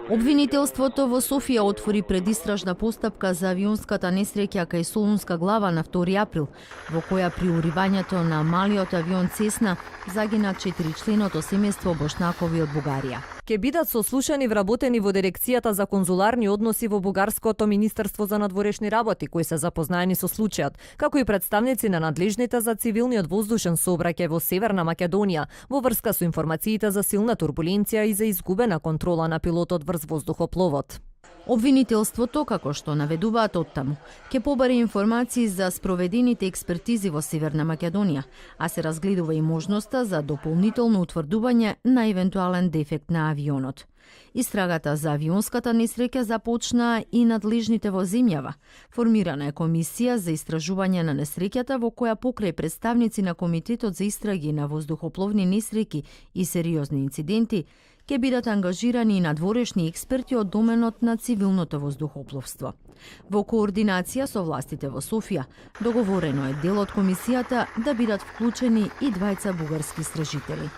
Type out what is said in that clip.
Обвинителството во Софија отвори предистражна постапка за авионската несреќа кај Солунска глава на 2 април, во која при уривањето на малиот авион Цесна загинат 4-членото семејство Бошнакови од Бугарија. Ке бидат сослушани вработени во Дирекцијата за конзуларни односи во Бугарското Министерство за надворешни работи, кои се запознаени со случајот, како и представници на надлежните за цивилниот воздушен сообраќај во Северна Македонија, во врска со информациите за силна турбуленција и за изгубена контрола на пилотот врз воздухопловот. Обвинителството, како што наведуваат оттаму, ќе побари информации за спроведените експертизи во Северна Македонија, а се разгледува и можноста за дополнително утврдување на евентуален дефект на авионот. Истрагата за авионската несреќа започна и надлежните во земјава. Формирана е комисија за истражување на несреќата во која покрај представници на Комитетот за истраги на воздухопловни несреќи и сериозни инциденти, ќе бидат ангажирани и надворешни експерти од доменот на цивилното воздухопловство. Во координација со властите во Софија, договорено е дел од комисијата да бидат вклучени и двајца бугарски истражители.